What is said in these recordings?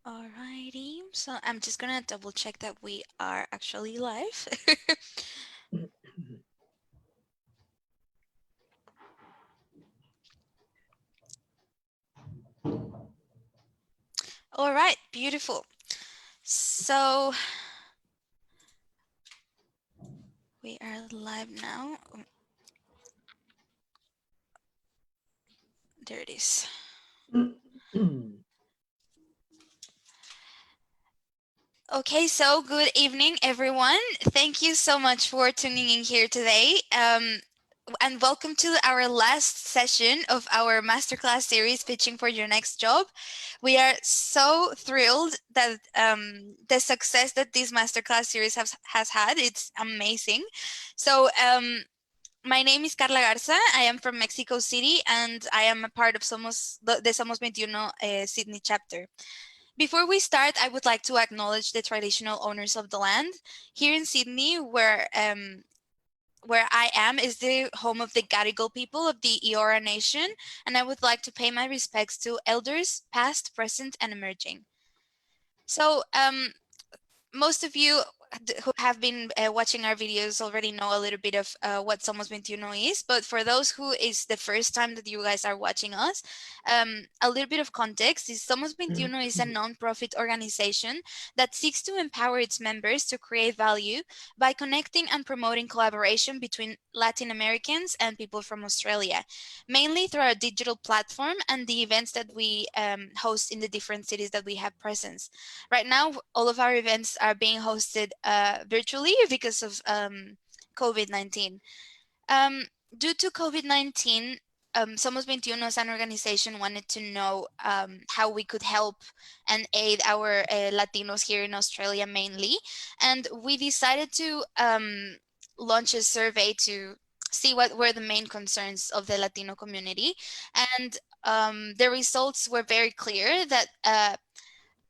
Alrighty, so I'm just gonna double check that we are actually live. All right, beautiful. So we are live now. There it is. Okay, so good evening, everyone. Thank you so much for tuning in here today. And welcome to our last session of our masterclass series, Pitching for Your Next Job. We are so thrilled that the success that this masterclass series has had, it's amazing. So my name is Carla Garza. I am from Mexico City, and I am a part of the Somos 21 Sydney chapter. Before we start, I would like to acknowledge the traditional owners of the land. Here in Sydney, where I am, is the home of the Gadigal people of the Eora Nation, and I would like to pay my respects to elders, past, present, and emerging. So, most of you who have been watching our videos already know a little bit of what Somos 21 is, but for those who is the first time that you guys are watching us, a little bit of context is Somos 21 is a non-profit organization that seeks to empower its members to create value by connecting and promoting collaboration between Latin Americans and people from Australia, mainly through our digital platform and the events that we host in the different cities that we have presence. Right now, all of our events are being hosted virtually because of COVID-19. Due to COVID-19, Somos 21 as an organization wanted to know how we could help and aid our Latinos here in Australia mainly. And we decided to launch a survey to see what were the main concerns of the Latino community. And the results were very clear that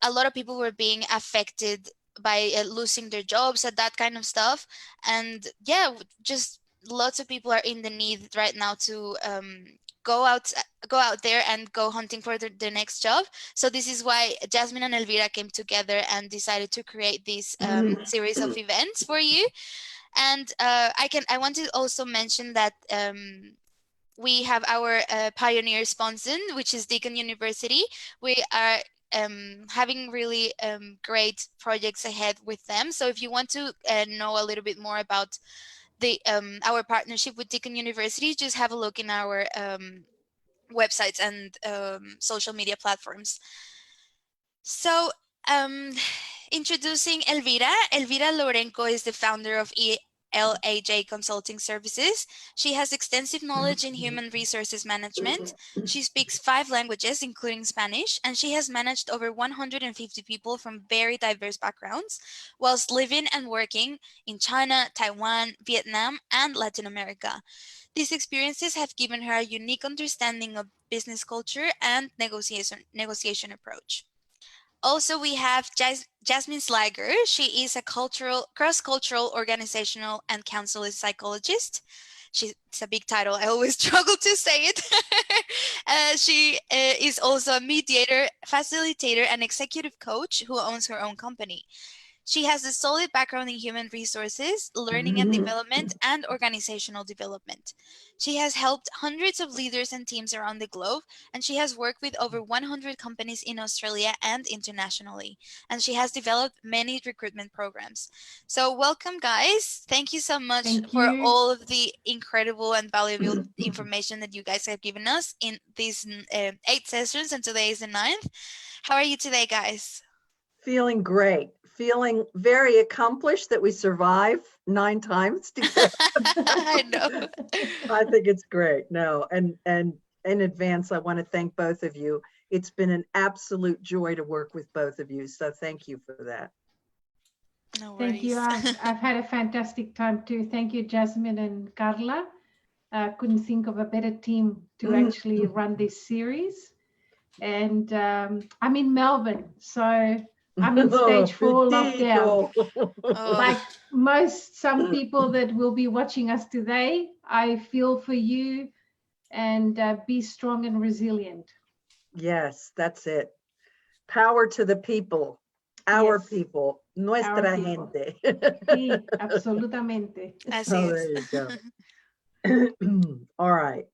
a lot of people were being affected by losing their jobs and that kind of stuff. And yeah, just lots of people are in the need right now to go out there and go hunting for the next job. So this is why Jasmine and Elvira came together and decided to create this series of events for you. And I want to also mention that we have our pioneer sponsor, which is Deakin University. We are having really great projects ahead with them. So if you want to know a little bit more about the our partnership with Deakin University, just have a look in our websites and social media platforms. So introducing Elvira. Elvira Lorenco is the founder of LAJ Consulting Services. She has extensive knowledge in human resources management. She speaks 5 languages, including Spanish, and she has managed over 150 people from very diverse backgrounds, whilst living and working in China, Taiwan, Vietnam, and Latin America. These experiences have given her a unique understanding of business culture and negotiation approach. Also, we have Jasmine Slager. She is a cross-cultural organizational and counseling psychologist. It's a big title. I always struggle to say it. She is also a mediator, facilitator, and executive coach who owns her own company. She has a solid background in human resources, learning and development, and organizational development. She has helped hundreds of leaders and teams around the globe, and she has worked with over 100 companies in Australia and internationally. And she has developed many recruitment programs. So welcome, guys. Thank you so much for all of the incredible and valuable information that you guys have given us in these 8 sessions, and today is the 9th. How are you today, guys? Feeling great. Feeling very accomplished that we survived 9 times together. I know. I think it's great. No, and in advance, I want to thank both of you. It's been an absolute joy to work with both of you. So thank you for that. No worries. Thank you. I've had a fantastic time too. Thank you, Jasmine and Carla. Couldn't think of a better team to actually run this series. And I'm in Melbourne, so I'm in stage 4 lockdown. Fatigo. Like some people that will be watching us today, I feel for you, and be strong and resilient. Yes, that's it. Power to the people, our Yes, people, our nuestra people. gente. Sí, absolutamente. Así Oh, es. there you go. All right.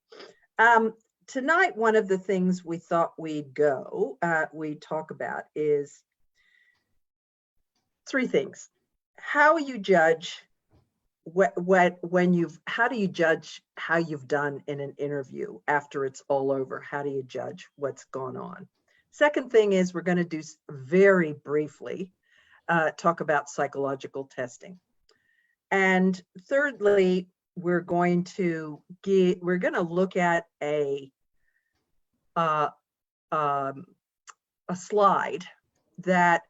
Tonight, one of the things we thought we'd talk about is 3 things. How you judge how do you judge how you've done in an interview after it's all over? How do you judge what's gone on? Second thing is we're going to do very briefly talk about psychological testing. And thirdly, we're going to look at a slide that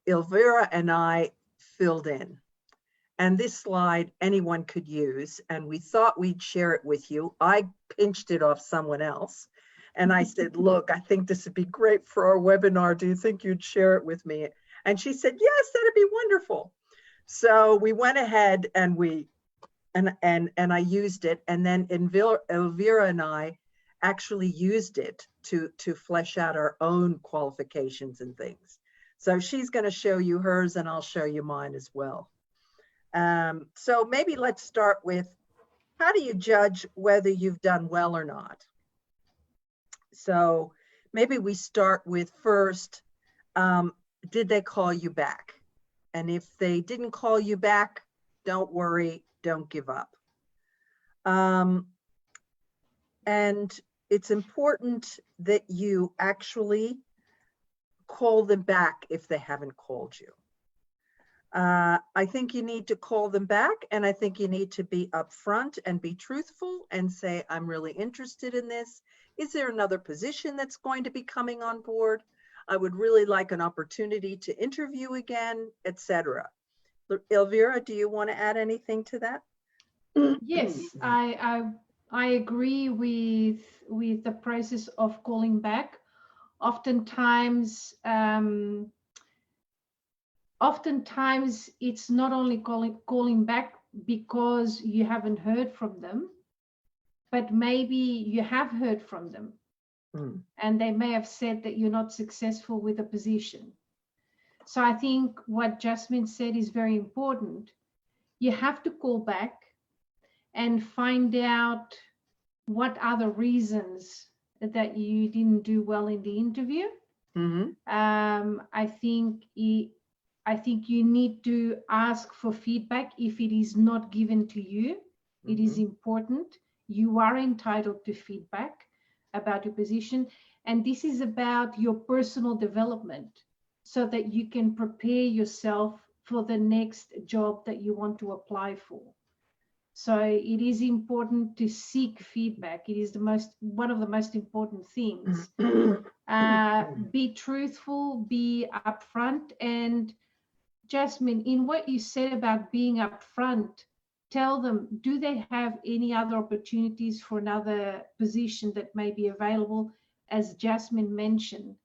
Elvira and I filled in. And this slide anyone could use, and we thought we'd share it with you. I pinched it off someone else, and I said, look, I think this would be great for our webinar. Do you think you'd share it with me? And she said, yes, that'd be wonderful. So we went ahead and I used it, and then Elvira and I actually used it to flesh out our own qualifications and things. So she's going to show you hers, and I'll show you mine as well. So maybe let's start with, how do you judge whether you've done well or not? So maybe we start with first, did they call you back? And if they didn't call you back, don't worry, don't give up. And it's important that you actually call them back if they haven't called you. I think you need to call them back, and I think you need to be upfront and be truthful and say, I'm really interested in this. Is there another position that's going to be coming on board? I would really like an opportunity to interview again, etc. Elvira, do you want to add anything to that? Yes, I agree with the process of calling back. Oftentimes it's not only calling back because you haven't heard from them, but maybe you have heard from them, and they may have said that you're not successful with a position. So I think what Jasmine said is very important. You have to call back and find out what are the reasons that you didn't do well in the interview. I think you need to ask for feedback if it is not given to you. It is important. You are entitled to feedback about your position. And this is about your personal development so that you can prepare yourself for the next job that you want to apply for. So it is important to seek feedback. It is one of the most important things. Be truthful, be upfront. And Jasmine, in what you said about being upfront, tell them, do they have any other opportunities for another position that may be available, as Jasmine mentioned?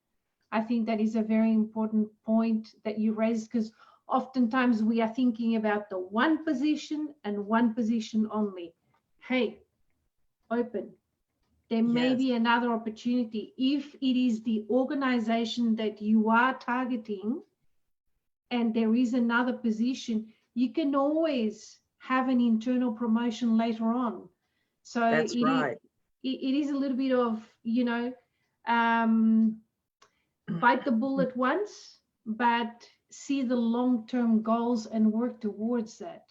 I think that is a very important point that you raised, because oftentimes we are thinking about the one position and one position only. Hey, open. There may be another opportunity. If it is the organization that you are targeting and there is another position, you can always have an internal promotion later on. So that's right. It is a little bit of, bite the bullet once, but see the long-term goals and work towards that.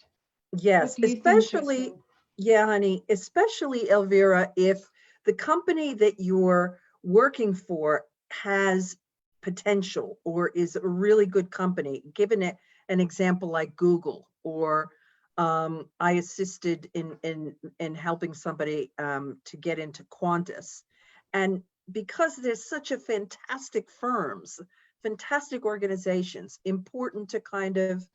Yes, especially, yeah, honey, especially Elvira, if the company that you're working for has potential or is a really good company. Given it an example like Google, or I assisted in helping somebody to get into Qantas, and because there's such a fantastic firms, fantastic organizations, important to kind of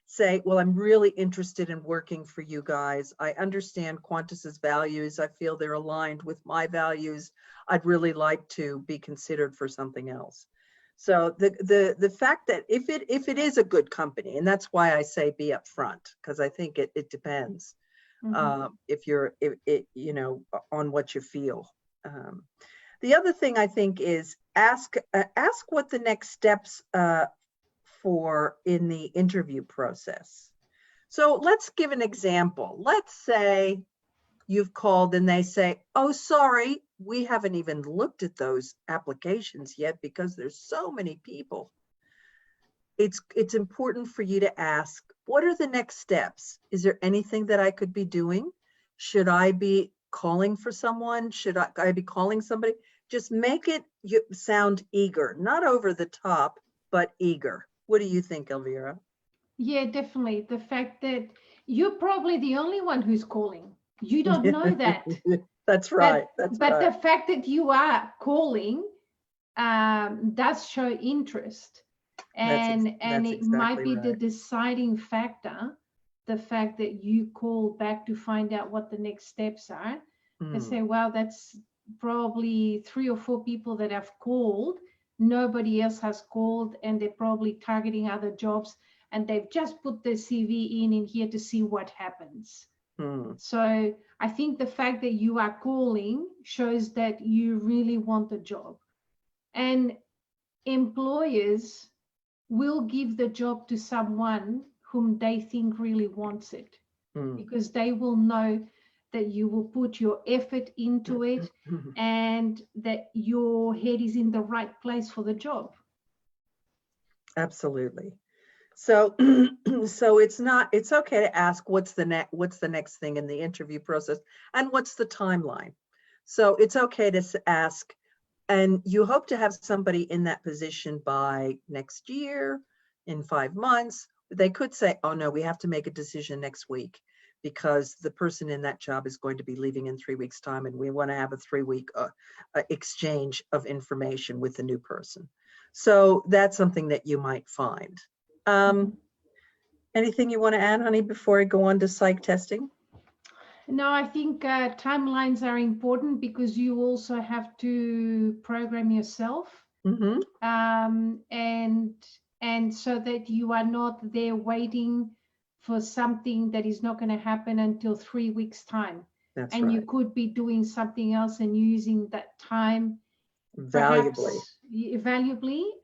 say, well, I'm really interested in working for you guys. I understand Qantas's values. I feel they're aligned with my values. I'd really like to be considered for something else. So the fact that if it is a good company, and that's why I say be upfront, because I think it depends if you know, on what you feel. The other thing I think is ask what the next steps for in the interview process. So let's give an example. Let's say you've called and they say, oh, sorry, we haven't even looked at those applications yet because there's so many people. It's important for you to ask, what are the next steps? Is there anything that I could be doing? Should I be calling for someone? Should I be calling somebody? Just make it sound eager, not over the top, but eager. What do you think, Elvira? Yeah, definitely. The fact that you're probably the only one who's calling. You don't know that. That's right. But the fact that you are calling does show interest. And it exactly might be the right. deciding factor, the fact that you call back to find out what the next steps are. They say, wow, that's probably 3 or 4 people that have called. Nobody else has called, and they're probably targeting other jobs, and they've just put their CV in here to see what happens. So I think the fact that you are calling shows that you really want the job. And employers will give the job to someone whom they think really wants it, because they will know that you will put your effort into it and that your head is in the right place for the job. Absolutely. So it's okay to ask what's the next thing in the interview process and what's the timeline. So it's okay to ask, and you hope to have somebody in that position by next year, in 5 months. They could say, oh no, we have to make a decision next week because the person in that job is going to be leaving in 3 weeks' time, and we want to have a 3-week exchange of information with the new person. So that's something that you might find. Anything you want to add, honey, before I go on to psych testing? No, I think timelines are important because you also have to program yourself, and so that you are not there waiting for something that is not going to happen until 3 weeks' time. That's and right. You could be doing something else and using that time valuably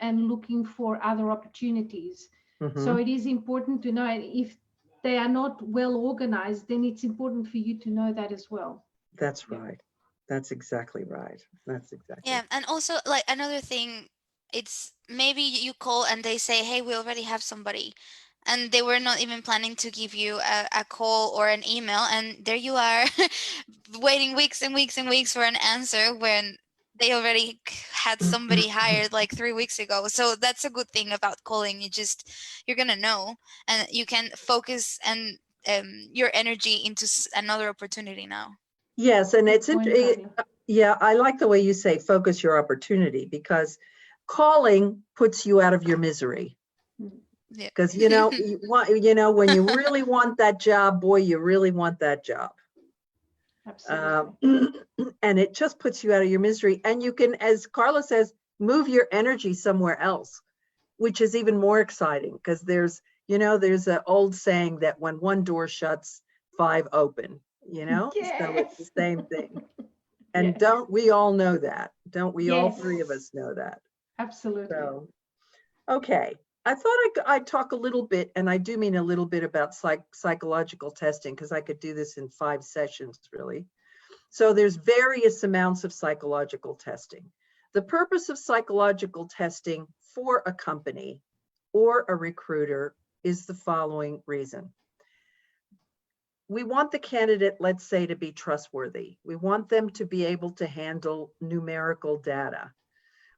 and looking for other opportunities. So it is important to know, and if they are not well organized, then it's important for you to know that as well. That's right. That's exactly right. That's exactly. Yeah, and also like another thing, it's maybe you call and they say, hey, we already have somebody, and they were not even planning to give you a call or an email, and there you are waiting weeks and weeks and weeks for an answer when they already had somebody hired like 3 weeks ago. So that's a good thing about calling. You're gonna know, and you can focus and your energy into another opportunity now. Yes, and it's interesting. Yeah, I like the way you say focus your opportunity, because calling puts you out of your misery. Because you know, when you really want that job, boy, you really want that job. Absolutely. And it just puts you out of your misery, and you can, as Carla says, move your energy somewhere else, which is even more exciting, because there's an old saying that when one door shuts, 5 open. Yes. So it's the same thing. And yes. Don't we all know that? Don't we all 3 of us know that? Absolutely. So, okay. I thought I'd talk a little bit, and I do mean a little bit, about psychological testing, because I could do this in 5 sessions, really. So there's various amounts of psychological testing. The purpose of psychological testing for a company or a recruiter is the following reason. We want the candidate, let's say, to be trustworthy. We want them to be able to handle numerical data.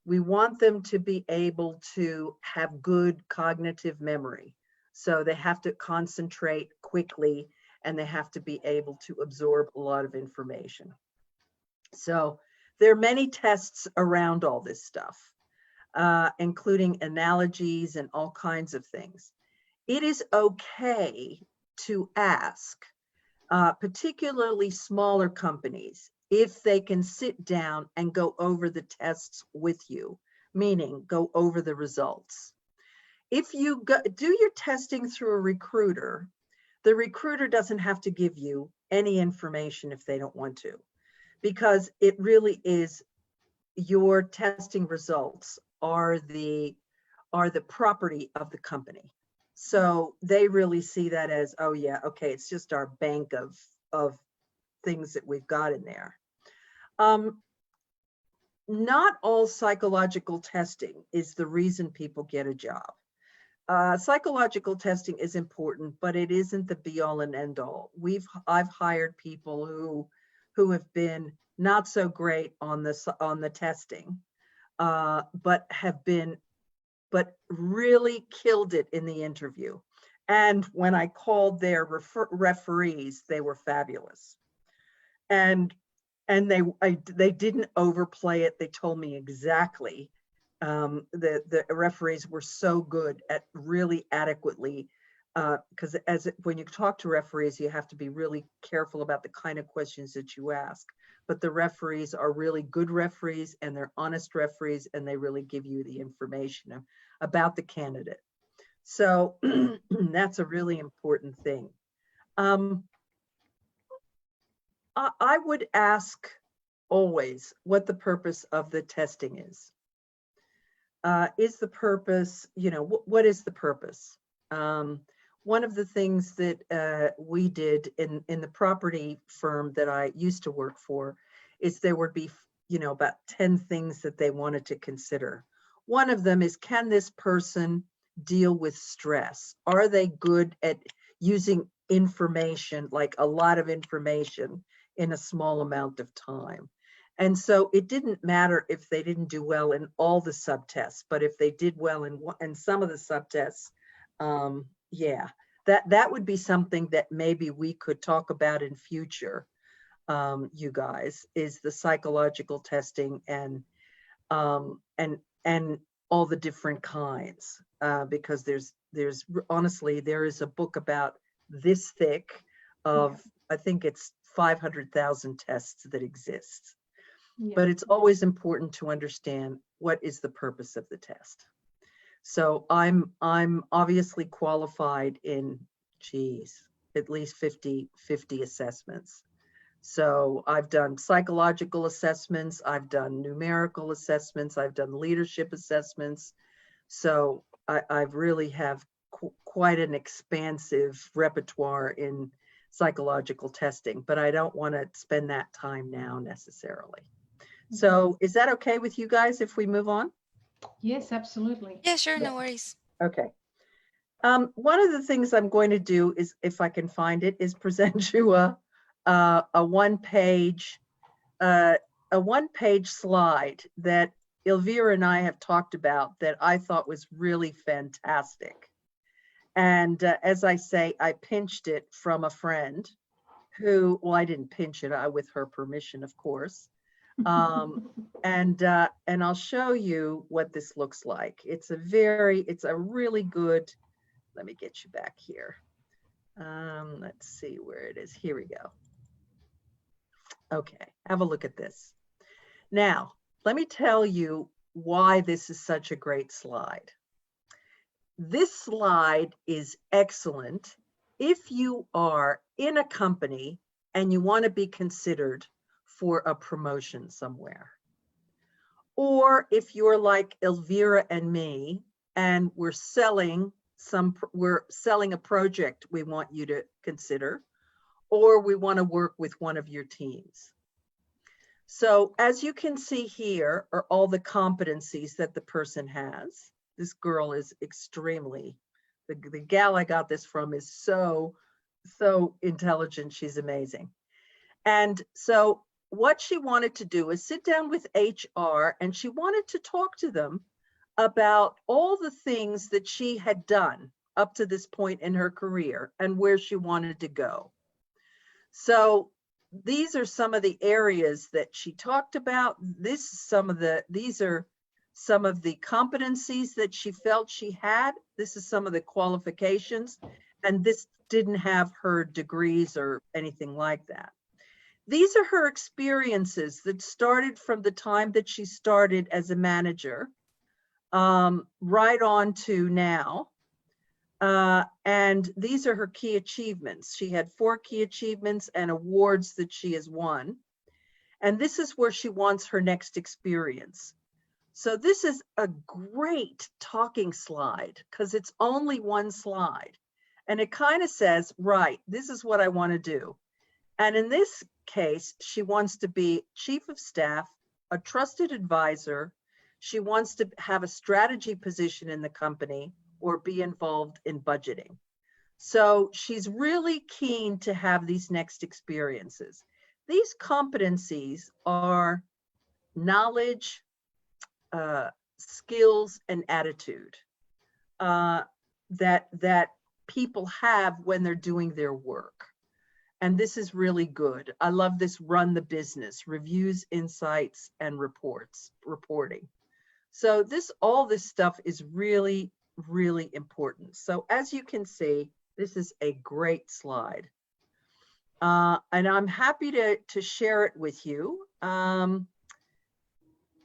We want them to be able to have good cognitive memory. So they have to concentrate quickly, and they have to be able to absorb a lot of information. So there are many tests around all this stuff, including analogies and all kinds of things. It is okay to ask, particularly smaller companies, if they can sit down and go over the tests with you. meaning go over the results. If you do your testing through a recruiter, the recruiter doesn't have to give you any information if they don't want to, because it really is your testing results are the property of the company. So they really see that as, oh yeah, okay, it's just our bank of things that we've got in there. Not all psychological testing is the reason people get a job. Psychological testing is important, but it isn't the be all and end all. I've hired people who have been not so great on the testing, but really killed it in the interview. And when I called their referees, they were fabulous. And they didn't overplay it. They told me exactly. The referees were so good at really adequately, because when you talk to referees, you have to be really careful about the kind of questions that you ask. But the referees are really good referees, and they're honest referees, and they really give you the information about the candidate. So that's a really important thing. I would ask always what the purpose of the testing is. Is the purpose, what is the purpose? One of the things that we did in the property firm that I used to work for is there would be, about 10 things that they wanted to consider. One of them is, can this person deal with stress? Are they good at using information, like a lot of information, in a small amount of time? And so it didn't matter if they didn't do well in all the subtests, but if they did well in some of the subtests, yeah, that would be something that maybe we could talk about in future, you guys, is the psychological testing and all the different kinds, because there's honestly, there is a book about this thick of, I think it's 500,000 tests that exist. Yeah. But it's always important to understand what is the purpose of the test. So I'm obviously qualified in, at least 50 assessments. So I've done psychological assessments, I've done numerical assessments, I've done leadership assessments. So I really have quite an expansive repertoire in psychological testing, but I don't want to spend that time now necessarily. So is that okay with you guys if we move on? Yes, absolutely. Yeah, sure, no worries. Okay. One of the things I'm going to do is, if I can find it, is present you a one-page slide that Elvira and I have talked about that I thought was really fantastic. And as I say, I pinched it from a friend who, well, I didn't pinch it, with her permission, of course. And I'll show you what this looks like. It's a really good, let me get you back here. Let's see where it is. Here we go. Okay, have a look at this. Now, let me tell you why this is such a great slide. This slide is excellent if you are in a company and you want to be considered for a promotion somewhere. Or if you're like Elvira and me, and we're selling a project we want you to consider, or we want to work with one of your teams. So as you can see here are all the competencies that the person has. This girl is extremely, the gal I got this from is so intelligent. She's amazing. And so what she wanted to do is sit down with HR, and she wanted to talk to them about all the things that she had done up to this point in her career and where she wanted to go. So these are some of the areas that she talked about. These are some of the competencies that she felt she had. This is some of the qualifications, and this didn't have her degrees or anything like that. These are her experiences that started from the time that she started as a manager right on to now. And these are her key achievements. She had 4 key achievements and awards that she has won. And this is where she wants her next experience. So this is a great talking slide because it's only one slide. And it kind of says, right, this is what I want to do. And in this case, she wants to be chief of staff, a trusted advisor. She wants to have a strategy position in the company or be involved in budgeting. So she's really keen to have these next experiences. These competencies are knowledge, skills, and attitude that people have when they're doing their work. And this is really good. I love this run the business, reviews, insights, and reporting. So all this stuff is really, really important. So as you can see, this is a great slide. And I'm happy to share it with you.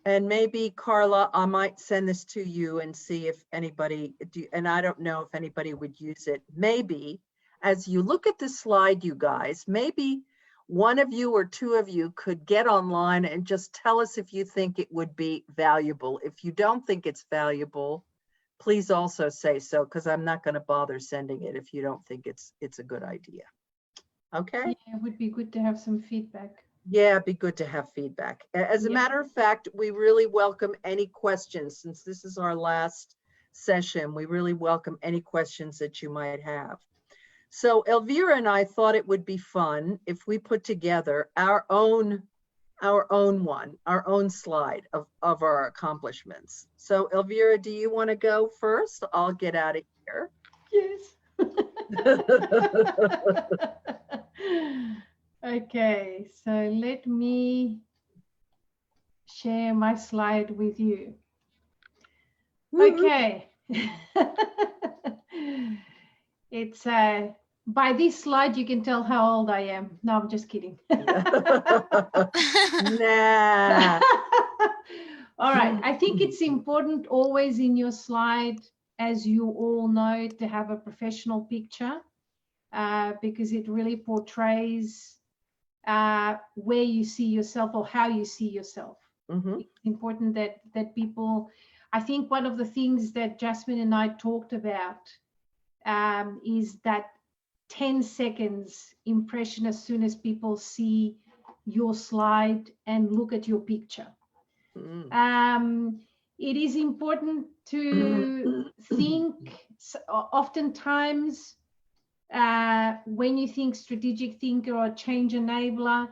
And maybe Carla, I might send this to you and see if anybody, and I don't know if anybody would use it. Maybe as you look at this slide, you guys, maybe one of you or 2 of you could get online and just tell us if you think it would be valuable. If you don't think it's valuable, please also say so, because I'm not going to bother sending it if you don't think it's a good idea. Okay? Yeah, it would be good to have some feedback. Yeah, it'd be good to have feedback. As a matter of fact, we really welcome any questions. Since this is our last session, we really welcome any questions that you might have. So Elvira and I thought it would be fun if we put together our own slide of our accomplishments. So Elvira, do you want to go first? I'll get out of here. Yes. Okay, so let me share my slide with you. Okay. It's by this slide you can tell how old I am. No, I'm just kidding. Nah. All right, I think it's important always in your slide, as you all know, to have a professional picture because it really portrays where you see yourself or how you see yourself. Mm-hmm. It's important that people, I think one of the things that Jasmine and I talked about is that 10 seconds impression as soon as people see your slide and look at your picture. Mm. It is important to think oftentimes when you think strategic thinker or change enabler,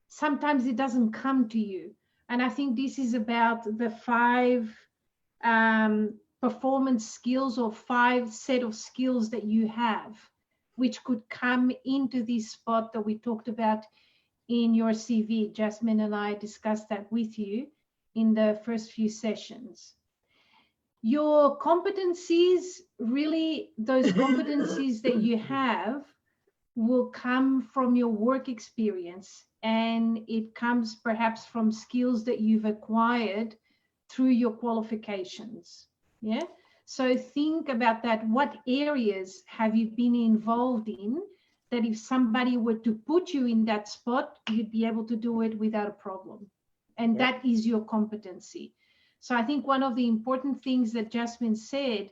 sometimes it doesn't come to you. And I think this is about the 5 performance skills or 5 set of skills that you have, which could come into this spot that we talked about in your CV. Jasmine and I discussed that with you in the first few sessions. Your competencies, really, those competencies that you have will come from your work experience, and it comes perhaps from skills that you've acquired through your qualifications. Yeah. So think about that. What areas have you been involved in that if somebody were to put you in that spot, you'd be able to do it without a problem? And Yep. that is your competency. So I think one of the important things that Jasmine said,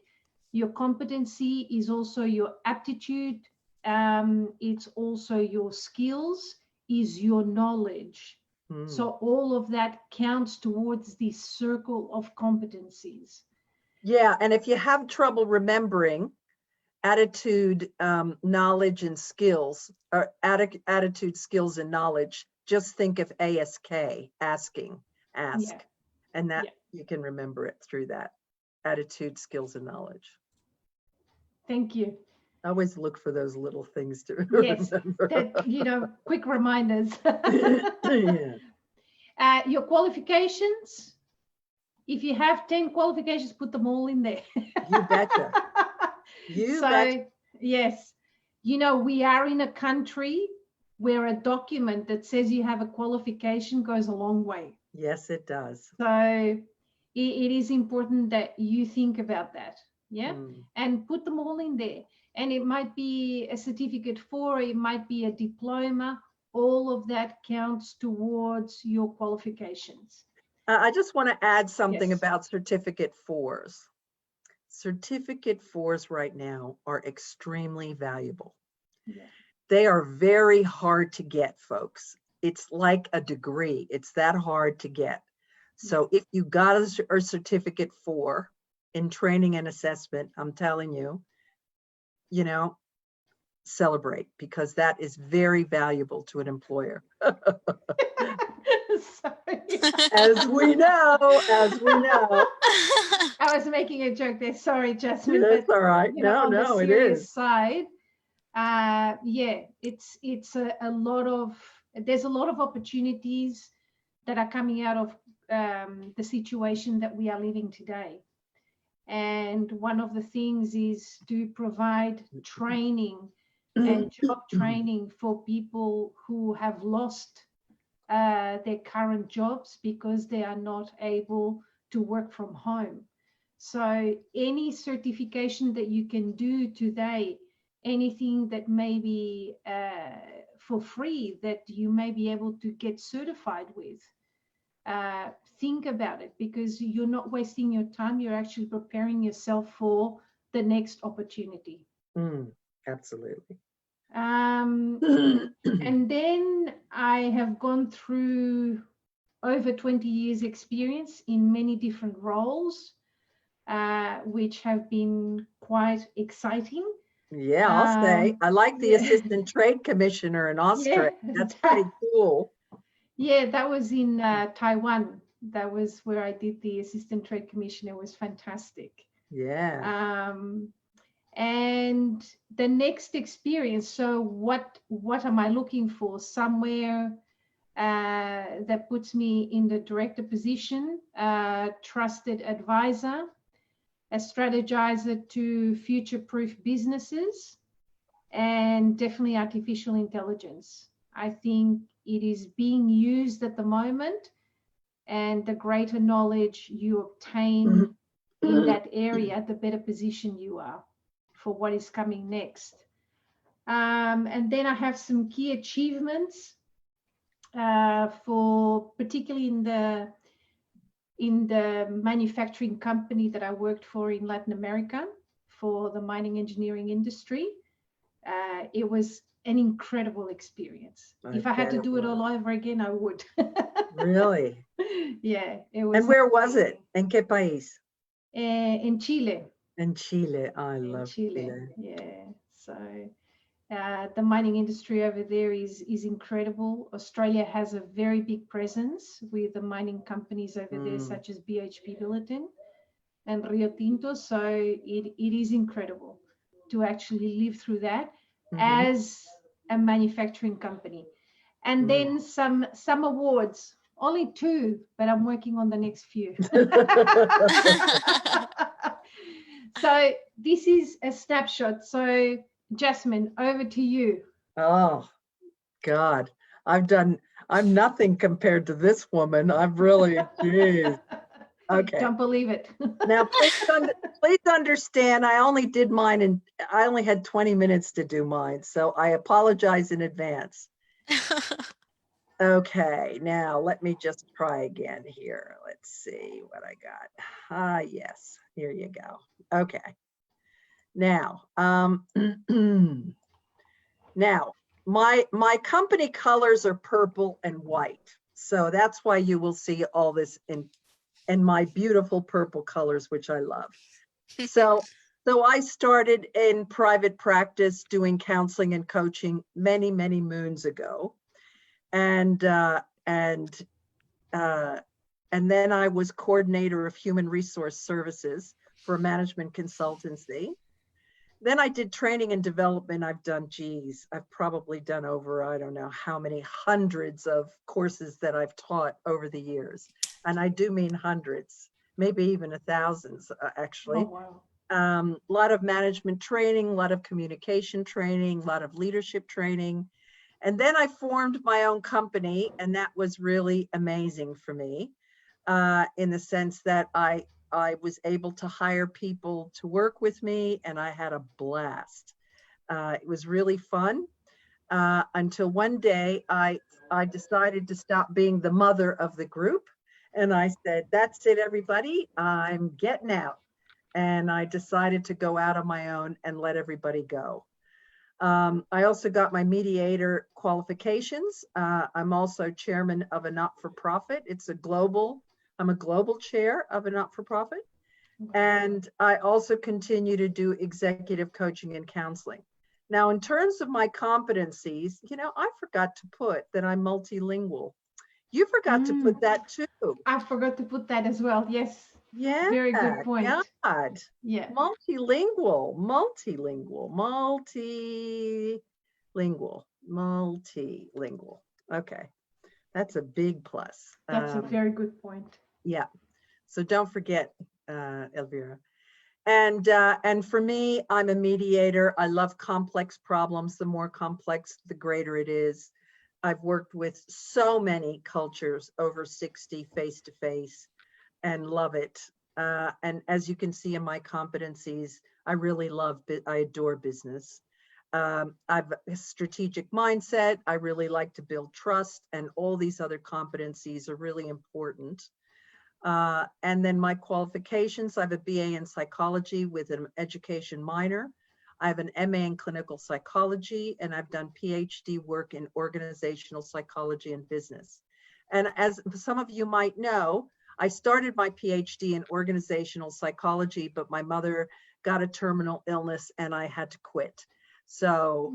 your competency is also your aptitude. It's also your skills, is your knowledge. Mm. So all of that counts towards this circle of competencies. Yeah, and if you have trouble remembering attitude, knowledge, and skills, or attitude, skills, and knowledge, just think of ASK, asking, ask, Yeah. and that Yeah. you can remember it through that. Attitude, skills, and knowledge. Thank you. I always look for those little things to Yes, remember. that, quick reminders. Yeah. Your qualifications, if you have 10 qualifications, put them all in there. You betcha. You betcha. Yes, we are in a country where a document that says you have a qualification goes a long way. Yes, it does. So it is important that you think about that. Yeah. Mm. And put them all in there. And it might be a certificate 4, it might be a diploma. All of that counts towards your qualifications. I just want to add something Yes. about certificate 4s. Certificate 4s right now are extremely valuable. Yeah. They are very hard to get, folks. It's like a degree. It's that hard to get. So if you got a certificate 4 in training and assessment, I'm telling you, you know, celebrate, because that is very valuable to an employer. Sorry. As we know. I was making a joke there. Sorry, Jasmine. That's all right. You know, on the No, it serious is. side, yeah, it's a lot of, there's a lot of opportunities that are coming out of the situation that we are living today. And one of the things is to provide training and job training for people who have lost their current jobs because they are not able to work from home. So any certification that you can do today, anything that may be for free that you may be able to get certified with, think about it, because you're not wasting your time. You're actually preparing yourself for the next opportunity. Absolutely. And then I have gone through over 20 years experience in many different roles, which have been quite exciting. Yeah, I'll say. I like the assistant trade commissioner in Australia. Yeah, that's pretty cool. Yeah, that was in Taiwan. That was where I did the assistant trade commissioner. It was fantastic. Yeah. And the next experience, so what am I looking for? Somewhere that puts me in the director position, trusted advisor, a strategizer to future-proof businesses, and definitely artificial intelligence. I think it is being used at the moment, and the greater knowledge you obtain in that area, the better position you are for what is coming next. And then I have some key achievements for particularly in the manufacturing company that I worked for in Latin America for the mining engineering industry. It was an incredible experience. If I had to do it all over again, I would. Really? Yeah, it was. And where was it? En qué país? In Chile. In Chile. I love Chile. Yeah. So the mining industry over there is incredible. Australia has a very big presence with the mining companies over there, such as BHP Billiton and Rio Tinto. So it is incredible to actually live through that as a manufacturing company. And then some awards, only 2, but I'm working on the next few. So this is a snapshot. So Jasmine, over to you. Oh, God. I'm nothing compared to this woman. I've really, geez. Okay. Don't believe it. Now, please understand, I only did mine and I only had 20 minutes to do mine. So I apologize in advance. Okay, now let me just try again here. Let's see what I got. Yes, here you go. Okay. Now, now my company colors are purple and white. So that's why you will see all this in my beautiful purple colors, which I love. So I started in private practice doing counseling and coaching many, many moons ago. And then I was coordinator of human resource services for a management consultancy. Then I did training and development. I've probably done over, I don't know how many hundreds of courses that I've taught over the years. And I do mean hundreds, maybe even thousands, actually. Oh, wow. A lot of management training, a lot of communication training, a lot of leadership training. And then I formed my own company, and that was really amazing for me. in the sense that I was able to hire people to work with me, and I had a blast. It was really fun until one day I decided to stop being the mother of the group. And I said, that's it, everybody, I'm getting out. And I decided to go out on my own and let everybody go. I also got my mediator qualifications. I'm also chairman of a not-for-profit. I'm a global chair of a not-for-profit. And I also continue to do executive coaching and counseling. Now, in terms of my competencies, I forgot to put that I'm multilingual. You forgot to put that too. I forgot to put that as well. Yes. Yeah. Very good point. God. Yeah. Multilingual. Okay. That's a big plus. That's a very good point. Yeah. So don't forget, Elvira. And for me, I'm a mediator. I love complex problems. The more complex, the greater it is. I've worked with so many cultures, over 60 face-to-face, and love it. And as you can see in my competencies, I really I adore business. I've a strategic mindset. I really like to build trust, and all these other competencies are really important. And then my qualifications, I have a BA in psychology with an education minor. I have an MA in clinical psychology, and I've done PhD work in organizational psychology and business. And as some of you might know, I started my PhD in organizational psychology, but my mother got a terminal illness and I had to quit. So,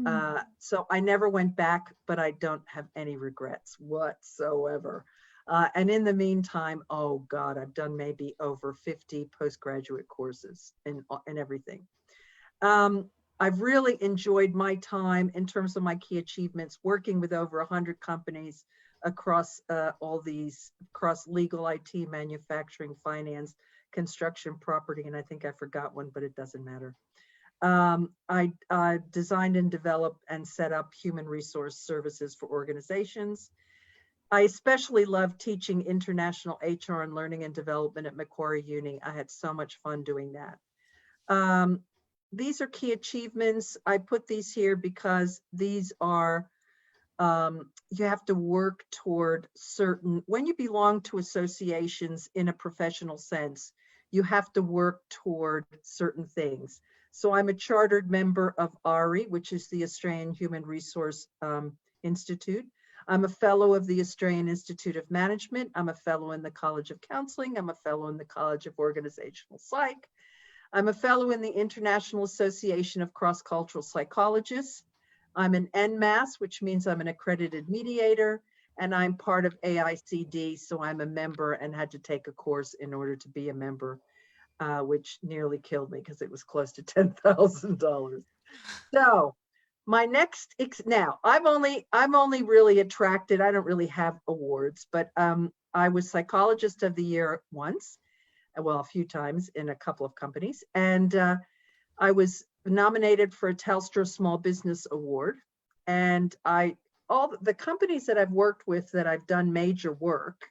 so I never went back, but I don't have any regrets whatsoever. And in the meantime, oh God, I've done maybe over 50 postgraduate courses and everything. I've really enjoyed my time in terms of my key achievements, working with over 100 companies across across legal, IT, manufacturing, finance, construction, property, and I think I forgot one, but it doesn't matter. I designed and developed and set up human resource services for organizations. I especially love teaching international HR and learning and development at Macquarie Uni. I had so much fun doing that. These are key achievements. I put these here because these are, you have to work toward certain, when you belong to associations in a professional sense, you have to work toward certain things. So I'm a chartered member of AHRI, which is the Australian Human Resource Institute. I'm a fellow of the Australian Institute of Management. I'm a fellow in the College of Counseling. I'm a fellow in the College of Organizational Psych. I'm a fellow in the International Association of Cross-Cultural Psychologists. I'm an NMAS, which means I'm an accredited mediator, and I'm part of AICD, so I'm a member and had to take a course in order to be a member, which nearly killed me because it was close to $10,000. So my next, now I'm only really attracted, I don't really have awards, but I was Psychologist of the Year once, well, a few times in a couple of companies. And I was nominated for a Telstra Small Business Award. And all the companies that I've worked with that I've done major work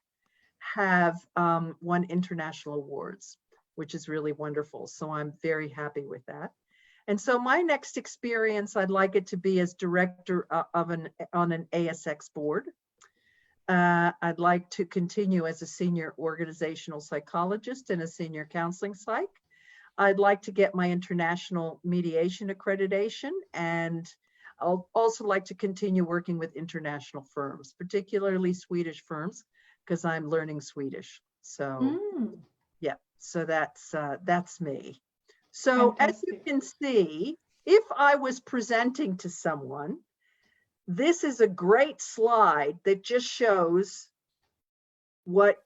have won international awards, which is really wonderful. So I'm very happy with that. And so my next experience, I'd like it to be as director on an ASX board. I'd like to continue as a senior organizational psychologist and a senior counseling psych. I'd like to get my international mediation accreditation, and I'll also like to continue working with international firms, particularly Swedish firms, because I'm learning Swedish. So yeah, so that's me. So as you can see, if I was presenting to someone, this is a great slide that just shows what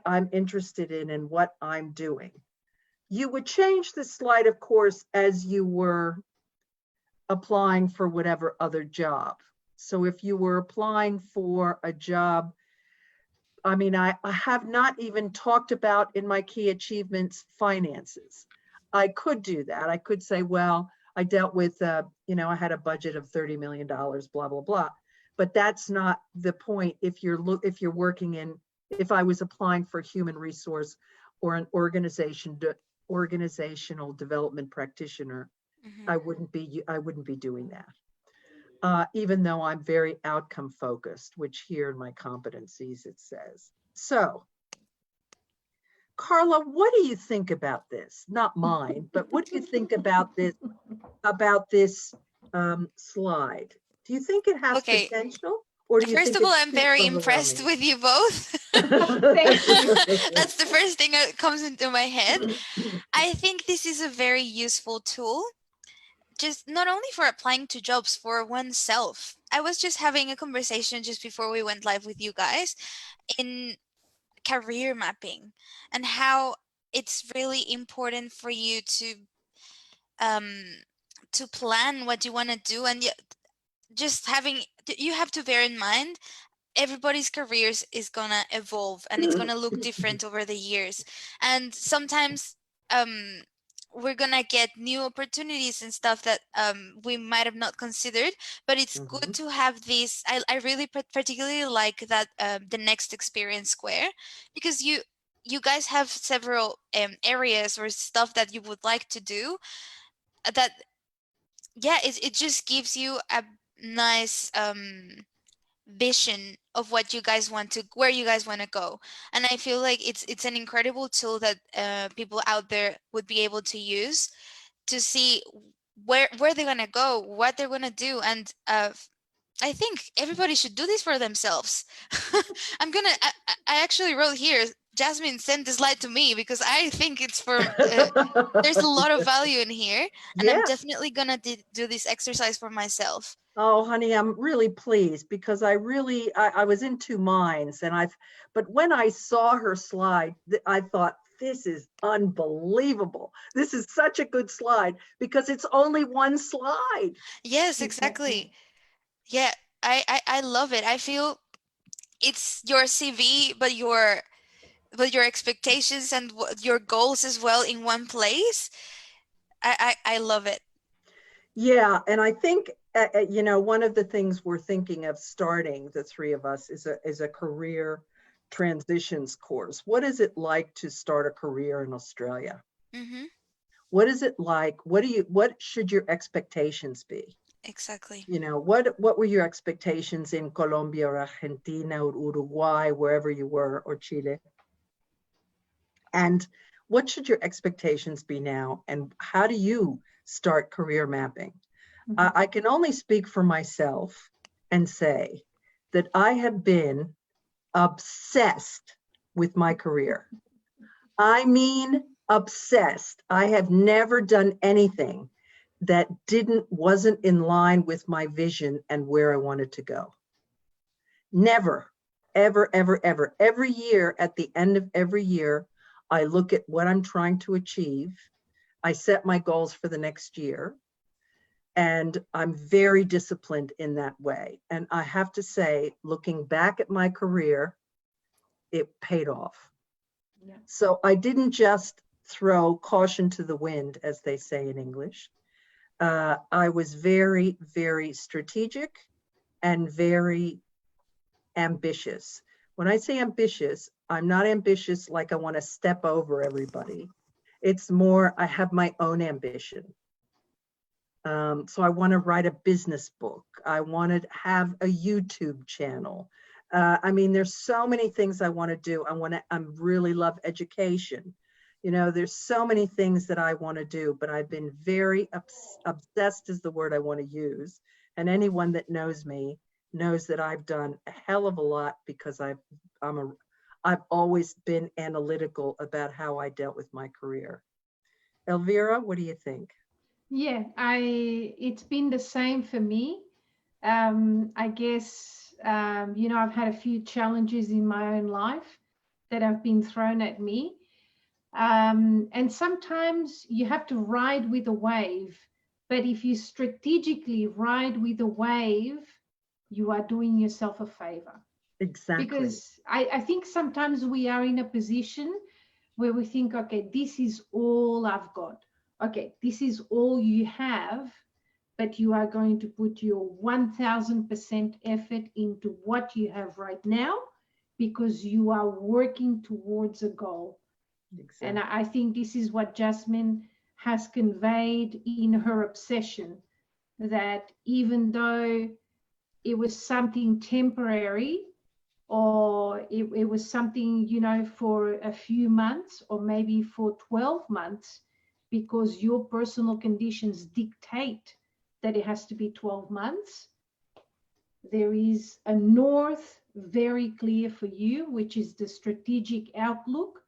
I'm interested in and what I'm doing. You would change the slide, of course, as you were applying for whatever other job. So if you were applying for a job, I mean, I have not even talked about in my key achievements finances. I could do that. I could say, well, I dealt with, you know, I had a budget of $30 million, blah, blah, blah. But that's not the point if you're working in if I was applying for human resource or an organizational development practitioner, I wouldn't be doing that. Even though I'm very outcome focused, which here in my competencies it says. So, Carla, what do you think about this? Not mine, but what do you think about this slide? Do you think it has Okay. potential? Or do you First think of all, it's I'm too very impressed overwhelming? with you both. Thank you. That's the first thing that comes into my head. I think this is a very useful tool, just not only for applying to jobs, for oneself. I was just having a conversation just before we went live with you guys in career mapping, and how it's really important for you to plan what you want to do, and just having, you have to bear in mind everybody's careers is gonna evolve and it's gonna look different over the years, and sometimes we're gonna get new opportunities and stuff that we might have not considered, but it's good to have these. I really particularly like that, the next experience square, because you guys have several areas or stuff that you would like to do, that it just gives you a nice vision of what you guys want to, where you guys want to go. And I feel like it's an incredible tool that people out there would be able to use to see where they're gonna go, what they're gonna do. And I think everybody should do this for themselves. I actually wrote here, Jasmine sent the slide to me because I think it's for there's a lot of value in here, and I'm definitely gonna do this exercise for myself. Oh, honey, I'm really pleased because I was in two minds, but when I saw her slide, I thought, this is unbelievable. This is such a good slide because it's only one slide. Yes, exactly. Yeah, I love it. I feel it's your CV, but your expectations and your goals as well in one place. I love it. Yeah, and I think one of the things we're thinking of starting, the three of us, is a career transitions course. What is it like to start a career in Australia? What is it like? What should your expectations be? Exactly. What were your expectations in Colombia or Argentina or Uruguay, wherever you were, or Chile? And what should your expectations be now? And how do you start career mapping? I can only speak for myself and say that I have been obsessed with my career. I mean, obsessed. I have never done anything that wasn't in line with my vision and where I wanted to go. Never, ever, ever, ever. Every year, at the end of every year, I look at what I'm trying to achieve. I set my goals for the next year, and I'm very disciplined in that way. And I have to say, looking back at my career, it paid off. Yeah. So I didn't just throw caution to the wind, as they say in English. I was very, very strategic and very ambitious. When I say ambitious, I'm not ambitious like I want to step over everybody. It's more, I have my own ambition. So I want to write a business book. I want to have a YouTube channel. I mean, there's so many things I want to do. I really love education. There's so many things that I want to do, but I've been very obsessed is the word I want to use. And anyone that knows me knows that I've done a hell of a lot because I've always been analytical about how I dealt with my career. Elvira, what do you think? Yeah, it's been the same for me. I guess, I've had a few challenges in my own life that have been thrown at me. And sometimes you have to ride with the wave, but if you strategically ride with the wave, you are doing yourself a favor. Exactly. Because I think sometimes we are in a position where we think, okay, this is all I've got. Okay, this is all you have, but you are going to put your 1000% effort into what you have right now, because you are working towards a goal. Exactly. And I think this is what Jasmine has conveyed in her obsession, that even though it was something temporary, or it was something, you know, for a few months or maybe for 12 months, because your personal conditions dictate that it has to be 12 months, there is a north very clear for you, which is the strategic outlook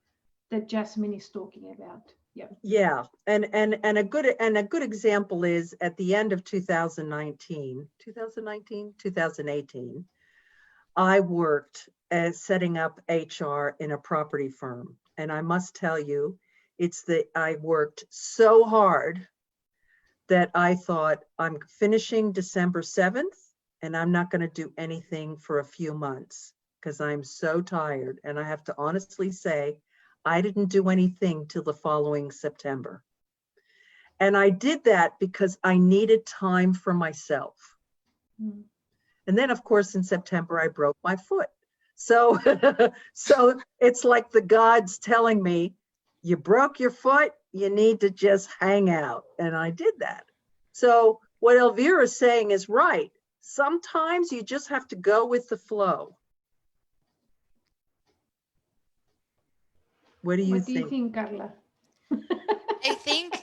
that Jasmine is talking about. Yeah. Yeah, and a good example is at the end of 2018, I worked as setting up HR in a property firm, and I must tell you, I worked so hard that I thought, I'm finishing December 7th, and I'm not going to do anything for a few months because I'm so tired. And I have to honestly say, I didn't do anything till the following September. And I did that because I needed time for myself. Mm. And then, of course, in September, I broke my foot. So, so it's like the gods telling me, you broke your foot, you need to just hang out. And I did that. So what Elvira is saying is right. Sometimes you just have to go with the flow. What do you What do you think? think, Carla? I think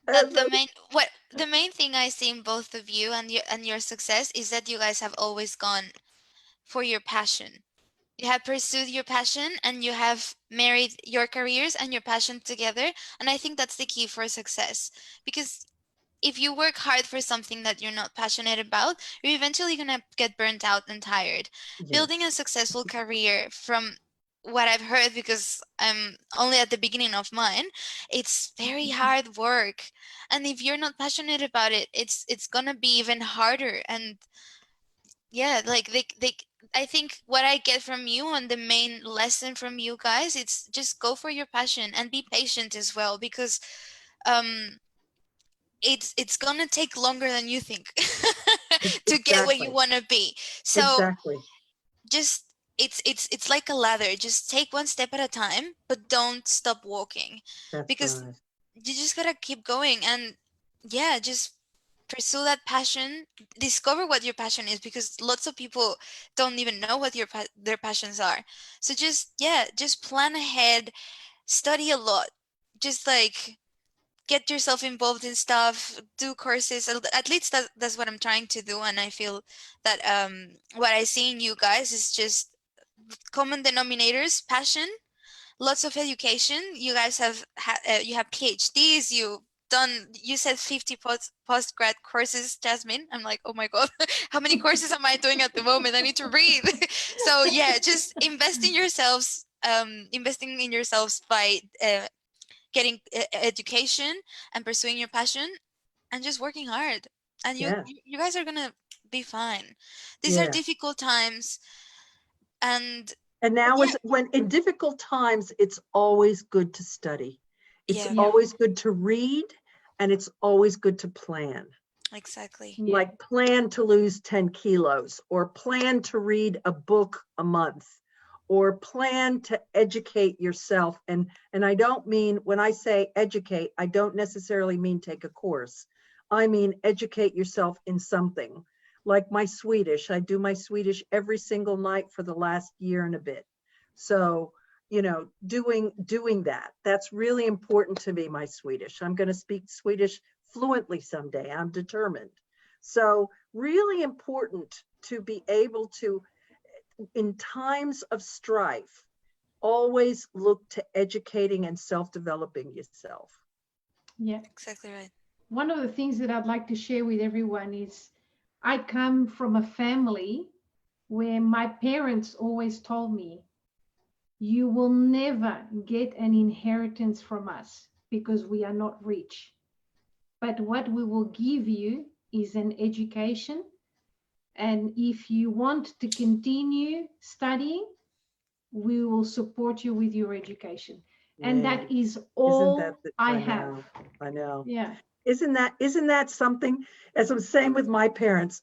that the main thing I see in both of you and your success is that you guys have always gone for your passion. You have pursued your passion and you have married your careers and your passion together. And I think that's the key for success, because if you work hard for something that you're not passionate about, you're eventually going to get burnt out and tired. Yes. Building a successful career, from what I've heard, because I'm only at the beginning of mine, it's very hard work. And if you're not passionate about it, it's going to be even harder. And yeah, like I think what I get from you, and the main lesson from you guys, it's just go for your passion and be patient as well, because it's gonna take longer than you think to get where you Exactly. want to be. So Exactly. just it's like a ladder. Just take one step at a time, but don't stop walking, That's because right. you just gotta keep going. And yeah, just pursue that passion. Discover what your passion is, because lots of people don't even know what their passions are. So just plan ahead, study a lot, just like get yourself involved in stuff, do courses. At least that's what I'm trying to do. And I feel that what I see in you guys is just common denominators: passion, lots of education. You guys have you have PhDs, you said 50 postgrad courses, Jasmine. I'm like, oh my god, how many courses am I doing at the moment? I need to breathe. So yeah, just investing in yourselves by getting education and pursuing your passion, and just working hard. And Yeah. you guys are gonna be fine. These are Yeah. difficult times, and now yeah, when in difficult times, it's always good to study. It's yeah, always good to read, and it's always good to plan. exactly. Yeah. Like plan to lose 10 kilos, or plan to read a book a month, or plan to educate yourself. And I don't mean, when I say educate, I don't necessarily mean take a course. I mean educate yourself in something. Like my Swedish, I do my Swedish every single night for the last year and a bit. So, you know, doing that, that's really important to me, my Swedish. I'm going to speak Swedish fluently someday. I'm determined. So really important to be able to, in times of strife, always look to educating and self-developing yourself. Yeah. Exactly right. One of the things that I'd like to share with everyone is I come from a family where my parents always told me, you will never get an inheritance from us because we are not rich. But what we will give you is an education. And if you want to continue studying, we will support you with your education. And that is all I have. I know. Yeah. Isn't that something? As I'm saying with my parents,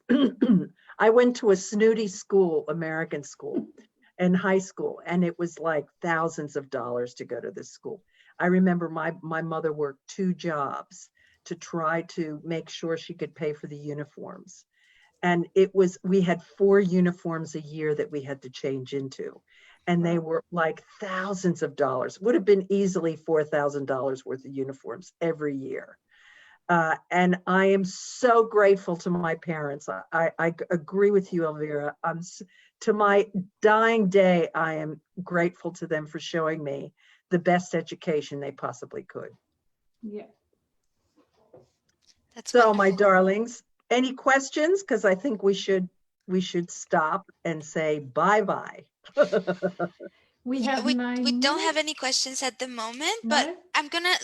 I went to a snooty school, American school, in high school, and it was like thousands of dollars to go to this school. I remember my mother worked 2 jobs to try to make sure she could pay for the uniforms. And we had 4 uniforms a year that we had to change into. And they were like thousands of dollars, would have been easily $4,000 worth of uniforms every year. And I am so grateful to my parents. I agree with you, Elvira. To my dying day, I am grateful to them for showing me the best education they possibly could. Yeah. That's So, my wonderful. darlings, any questions? Because I think we should stop and say bye-bye. We Yeah, have we 9 don't have minutes. any questions at the moment, but No? I'm gonna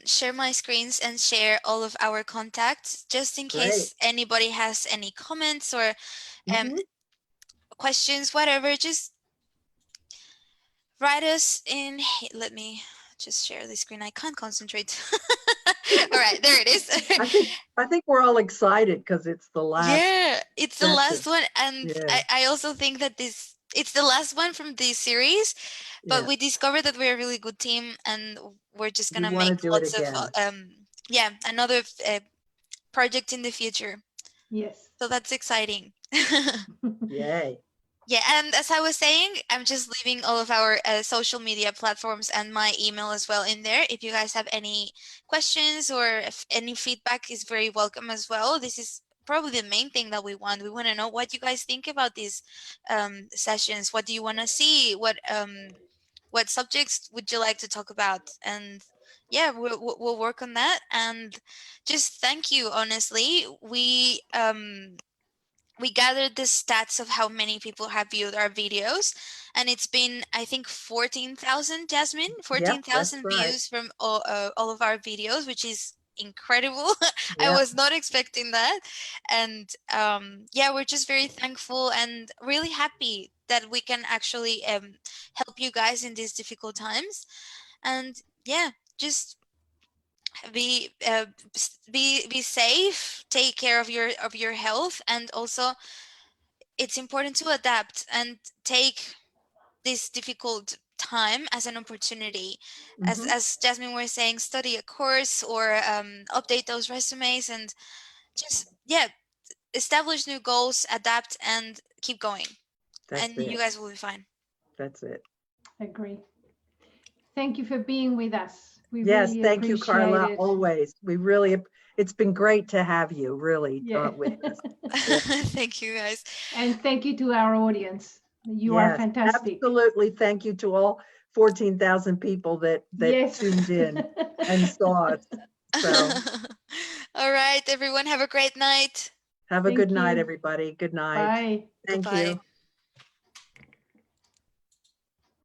share my screens and share all of our contacts just in Great. case anybody has any comments or Mhm. questions, whatever. Just write us in. Let me just share the screen. I can't concentrate. All right, there it is. I think we're all excited because it's the last. Yeah, it's the last session. one, and Yeah. I also think that it's the last one from this series. But Yeah. we discovered that we're a really good team, and we're just We gonna want to make do it lots of again. yeah, another project in the future. Yes. So that's exciting. Yay. Yeah, and as I was saying, I'm just leaving all of our social media platforms and my email as well in there. If you guys have any questions or if any feedback is very welcome as well. This is probably the main thing that we want. We want to know what you guys think about these sessions. What do you want to see? What subjects would you like to talk about? And yeah, we'll work on that. And just thank you, honestly. We gathered the stats of how many people have viewed our videos, and it's been, I think, 14,000, Jasmine, Yep, 14,000 that's right. views from all of our videos, which is incredible. I Yep. was not expecting that. And yeah, we're just very thankful and really happy that we can actually help you guys in these difficult times. And yeah, just be be safe, take care of your health, and also it's important to adapt and take this difficult time as an opportunity. Mhm. As Jasmine was saying, study a course or update those resumes, and just yeah, establish new goals, adapt, and keep going. That's And you it. guys will be fine. That's it. Agree. Thank you for being with us. We Yes, really thank you, appreciate Carla. it. Always. It's been great to have you, really, Yeah. with us. Yeah. Thank you, guys. And thank you to our audience. You are Yes, fantastic. absolutely. Thank you to all 14,000 people that Yes. tuned in and saw us. So All right, everyone, have a great night. have a Thank good night, you. everybody. Good night. Bye. Thank Goodbye. you.